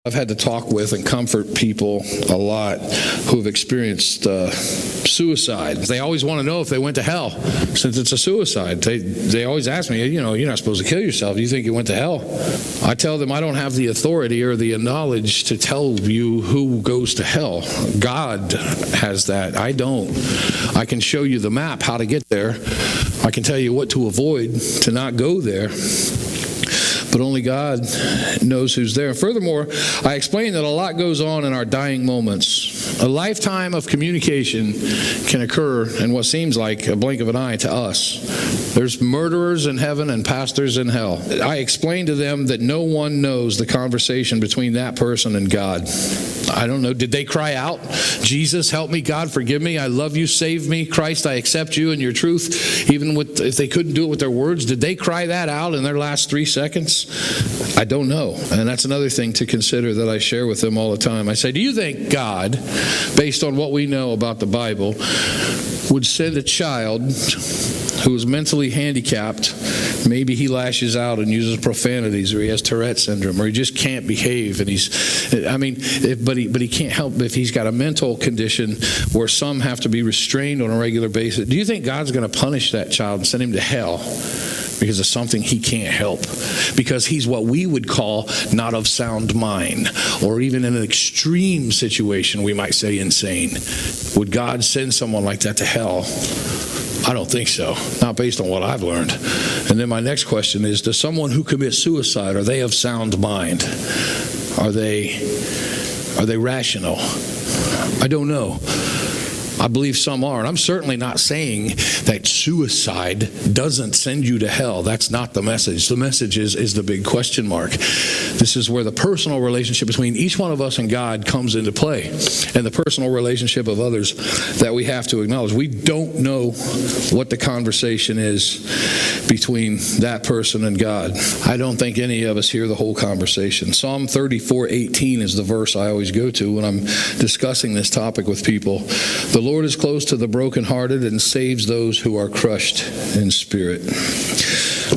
I've had to talk with and comfort people a lot who have experienced suicide. They always want to know if they went to hell, since it's a suicide. They always ask me, you're not supposed to kill yourself. Do you think you went to hell? I tell them I don't have the authority or the knowledge to tell you who goes to hell. God has that. I don't. I can show you the map, how to get there. I can tell you what to avoid to not go there. But only God knows who's there. Furthermore, I explained that a lot goes on in our dying moments. A lifetime of communication can occur in what seems like a blink of an eye to us. There's murderers in heaven and pastors in hell. I explained to them that no one knows the conversation between that person and God. I don't know. Did they cry out, Jesus, help me, God, forgive me, I love you, save me, Christ, I accept you and your truth, even if they couldn't do it with their words? Did they cry that out in their last 3 seconds? I don't know. And that's another thing to consider that I share with them all the time. I say, do you think God, based on what we know about the Bible, would send a child who is mentally handicapped? Maybe he lashes out and uses profanities, or he has Tourette syndrome, or he just can't behave, and but he can't help if he's got a mental condition where some have to be restrained on a regular basis. Do you think God's going to punish that child and send him to hell because of something he can't help? Because he's what we would call not of sound mind, or even in an extreme situation, we might say insane. Would God send someone like that to hell? I don't think so, not based on what I've learned. And then my next question is, does someone who commits suicide, are they of sound mind? Are they rational? I don't know. I believe some are. And I'm certainly not saying that suicide doesn't send you to hell. That's not the message. The message is the big question mark. This is where the personal relationship between each one of us and God comes into play, and the personal relationship of others that we have to acknowledge. We don't know what the conversation is between that person and God. I don't think any of us hear the whole conversation. Psalm 34:18 is the verse I always go to when I'm discussing this topic with people. The Lord is close to the brokenhearted and saves those who are crushed in spirit.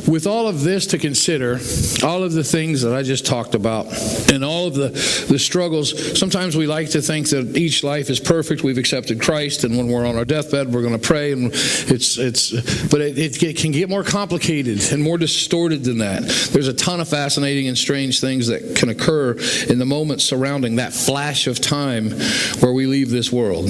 With all of this to consider, all of the things that I just talked about, and all of the struggles, sometimes we like to think that each life is perfect. We've accepted Christ, and when we're on our deathbed, we're going to pray, and but it can get more complicated and more distorted than that. There's a ton of fascinating and strange things that can occur in the moments surrounding that flash of time where we leave this world.